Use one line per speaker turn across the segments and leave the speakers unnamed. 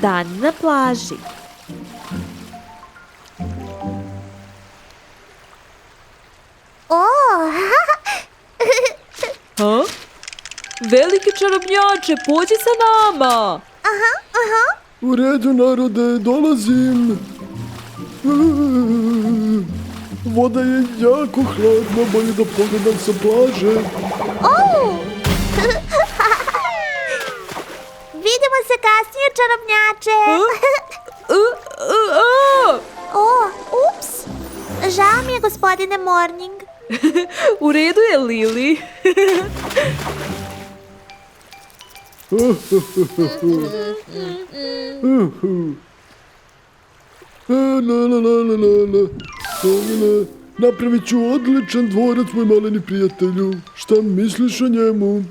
Dan na plaži. Ha? Veliki čarobnjače, pođi sa nama!
U redu, narode, dolazim. Voda je jako hladna, bolje da pogledam sa plaže.
Vidimo se kasnije, čarobnjače. Ups. Žao mi je, gospodine Morning.
U redu je, Lili.
Napravit ću odličan dvorac, moj maleni prijatelju. Šta misliš o njemu?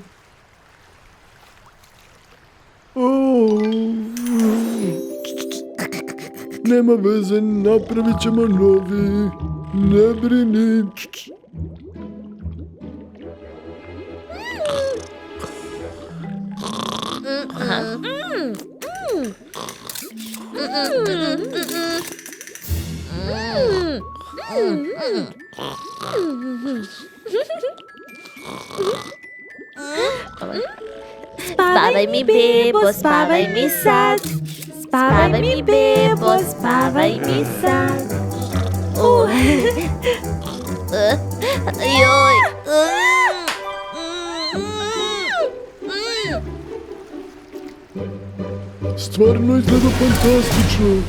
Nema veze, napravit ćemo novi. Ne brini.
Spavaj mi, bebo, spavaj mi sad. Spavaj mi, bebo, spavaj mi sad. Joj.
Stvarno izgleda fantastično.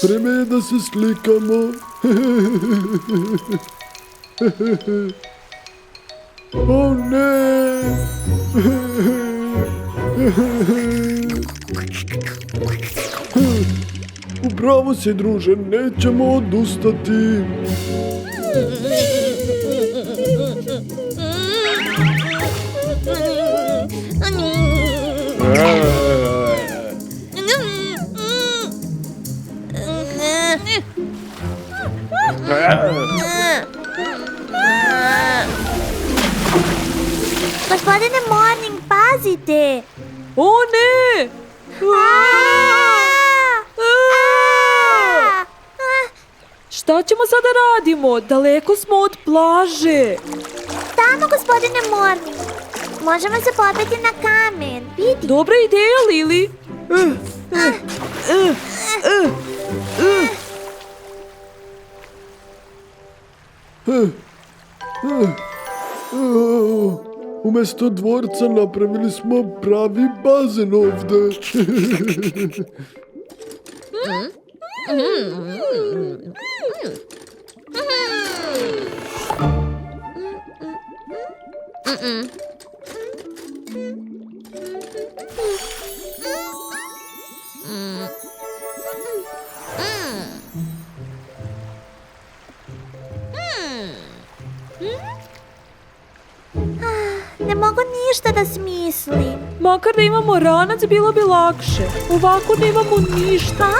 Vreme je da se slikamo. O ne! Upravo si, druže, nećemo odustati.
Gospodine Morning, pazite!
O ne! Šta ćemo sada radimo? Daleko smo od plaže.
Tamo, gospodine Morning. Možemo se popeti na kamen. Vidi.
Dobra ideja, Lili.
Umesto dvorca napravili smo pravi bazen ovde.
Ne mogu ništa da smislim.
Makar da imamo ranac, bilo bi lakše. Ovako nemamo ništa.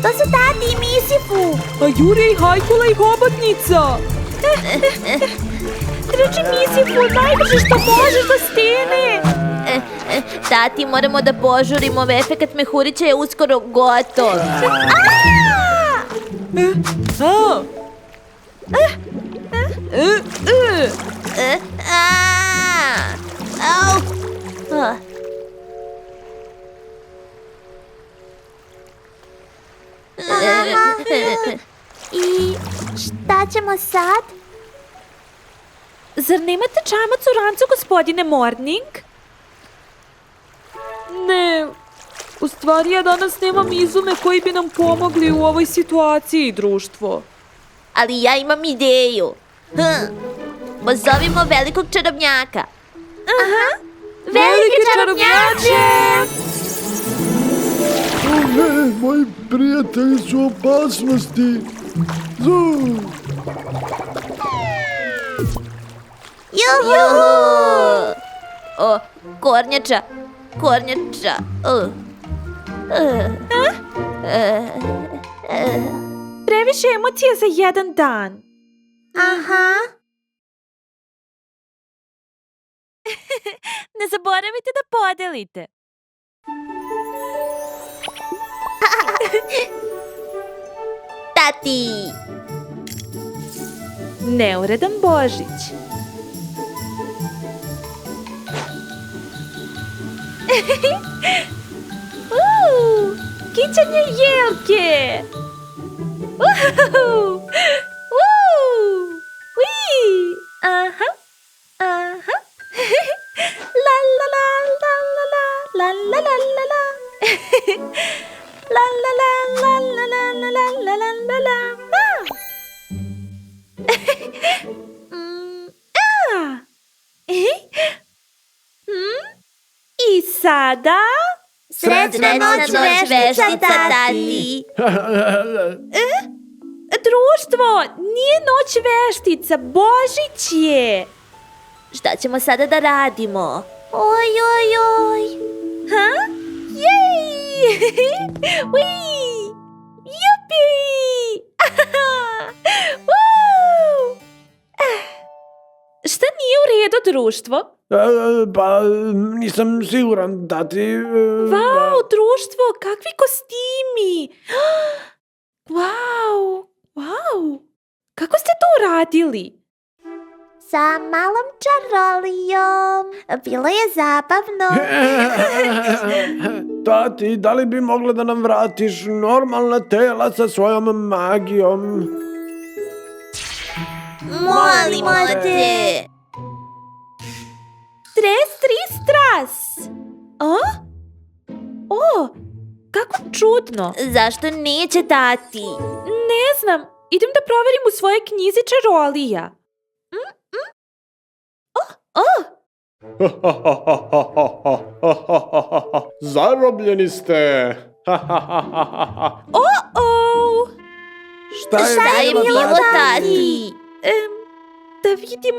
To su Tati i Misifu.
A Jurija i aјkуле i hobotnica.
Trči, Misifu, najbrže što možeš do stene. Tati, moramo da požurimo. Efekat mehurića je uskoro gotov. I šta ćemo sad?
Zar nemate čamac u rancu, gospodine Morning? Ne, u stvari ja danas nemam izume koji bi nam pomogli u ovoj situaciji, društvo.
Ali ja imam ideju. Pozovimo velikog čarobnjaka. Veliki čarobnjače!
O ne, moji prijatelji su u opasnosti.
Juhu! O, kornjača, kornjača.
Previše emocija za jedan dan.
Aha. Ne zaboravite da podelite. Tati!
Neuredan Božić.
Kićanje jelke! Aha, aha. La la la la la la la la la la la. La la la la la la la la la la la la.
I sada...
Srećna noć veštica, Tati.
Društvo, nije noć veštica, Božić je.
Šta ćemo sada da radimo? Oj, oj, oj. Ha? Jej! Ui! Jupi!
Šta nije u redu, društvo?
Pa, nisam siguran, Tati.
Vau, društvo, kakvi kostimi! Vau, vau! Kako ste to uradili?
Sa malom čarolijom. Bilo je zabavno.
Tati, da li bi mogla da nam vratiš normalna tela sa svojom magijom?
Molimo te.
Stres, tri, stras! O, kako čudno.
Zašto neće, Tati?
Ne znam, idem da proverim u svojoj knjizi čarolija.
Zarobljeni ste!
Šta je bilo, Tati?
Da vidim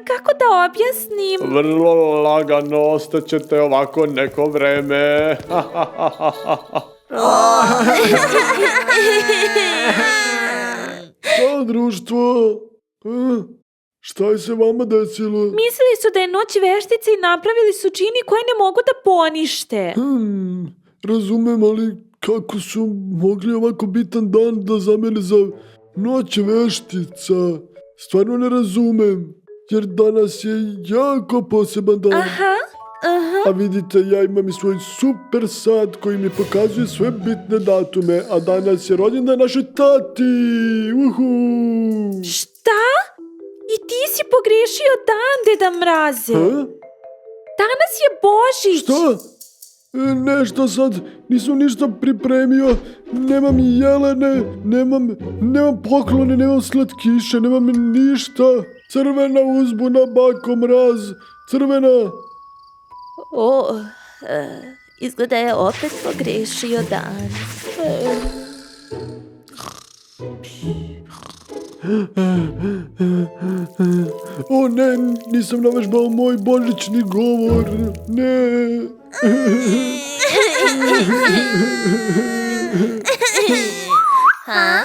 kako da objasnim.
Vrlo lagano ostaćete ovako neko vreme. Šta, društvo? Šta je se vama desilo?
Mislili su da je noć veštice i napravili su čini koje ne mogu da ponište.
Razumem, ali kako su mogli ovako bitan dan da zamene za noć veštica? Stvarno ne razumem, jer danas je jako poseban dan.
Aha.
A vidite, ja imam i svoj super sad koji mi pokazuje sve bitne datume, a danas je rođendan naše Tati. Uhu!
Šta? I ti si pogrešio dan, Deda Mraze. Danas je Božić.
Šta? Nešto sad, nisam ništa pripremio, nemam jelene, nemam poklone, nemam slatkiše, nemam ništa. Crvena uzbuna, bako Mraz, crvena.
Izgleda je opet pogrešio dan.
O ne, nisam navežbao moj božićni govor, ne.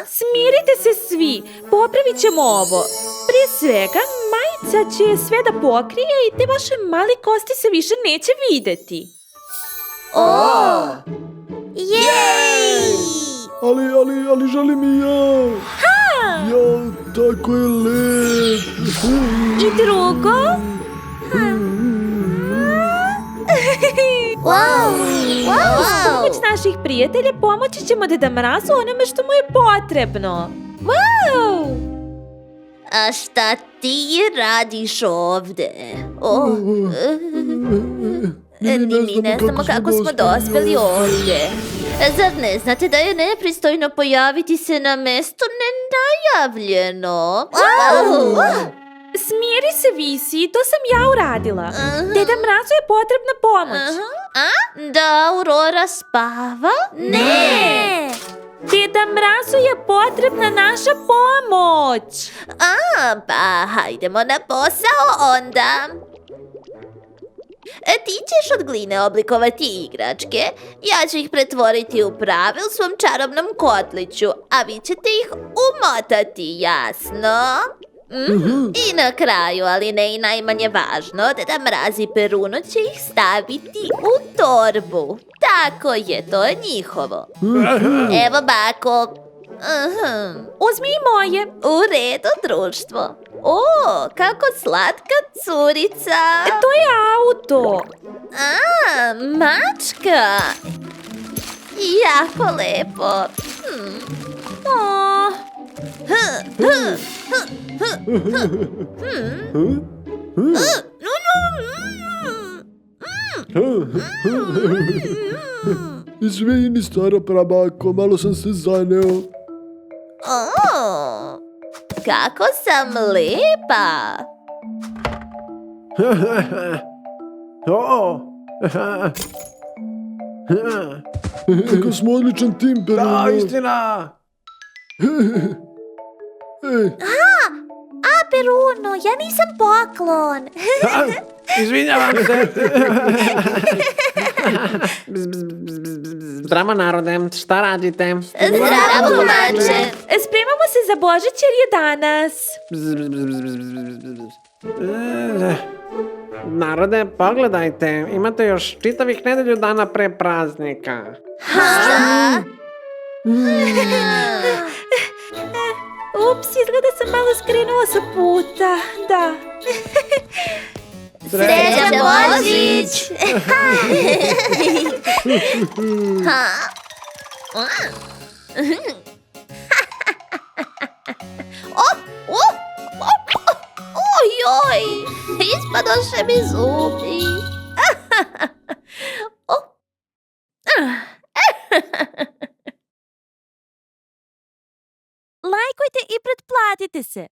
Smirite se svi, popravit ćemo ovo. Prije svega, majica će sve da pokrije i te vaše mali kosti se više neće videti.
Jej!
Ali želim i ja. Ja, tako je lep.
I drugo? Uz pomoć naših prijatelja pomoći ćemo Deda Mrazu onome što mu je potrebno.
A šta ti radiš ovde? Mi ne znamo kako smo dospeli ovdje. Zar ne znate da je nepristojno pojaviti se na mesto nenajavljeno?
Smiri se, Visi, to sam ja uradila. Deda Mrazu je potrebna pomoć.
Da Aurora spava? Ne!
Deda Mrazu je potrebna naša pomoć.
Pa hajdemo na posao onda. Ti ćeš od gline oblikovati igračke, ja ću ih pretvoriti u prave u svom čarobnom kotliću, a vi ćete ih umotati, jasno? I na kraju, ali ne i najmanje važno, Deda Mraz i Peruno će ih staviti u torbu. Tako je, to je njihovo. Evo bako.
Uzmi i moje.
U redu, društvo. O, kako slatka curica.
To je auto.
A, mačka. Jako lepo.
O,
Izvini, stara prabako, malo sam se zaneo.
O, kako sam lepa.
Kako smo odličan tim, Peruno.
Da, istina!
Ej,
A, Peruno, ja nisam poklon.
Izvinjavam se! Zdravo narode, šta radite?
Zdravo, kumače.
spremamo se za Božić jer je danas.
Narode, pogledajte, imate još čitavih nedelju dana pre praznika.
Ups, izgleda sam malo skrenula sa puta. Da.
Srećan Božić! Ojoj, ispadoše mi zubi.
Lajkujte i pretplatite se.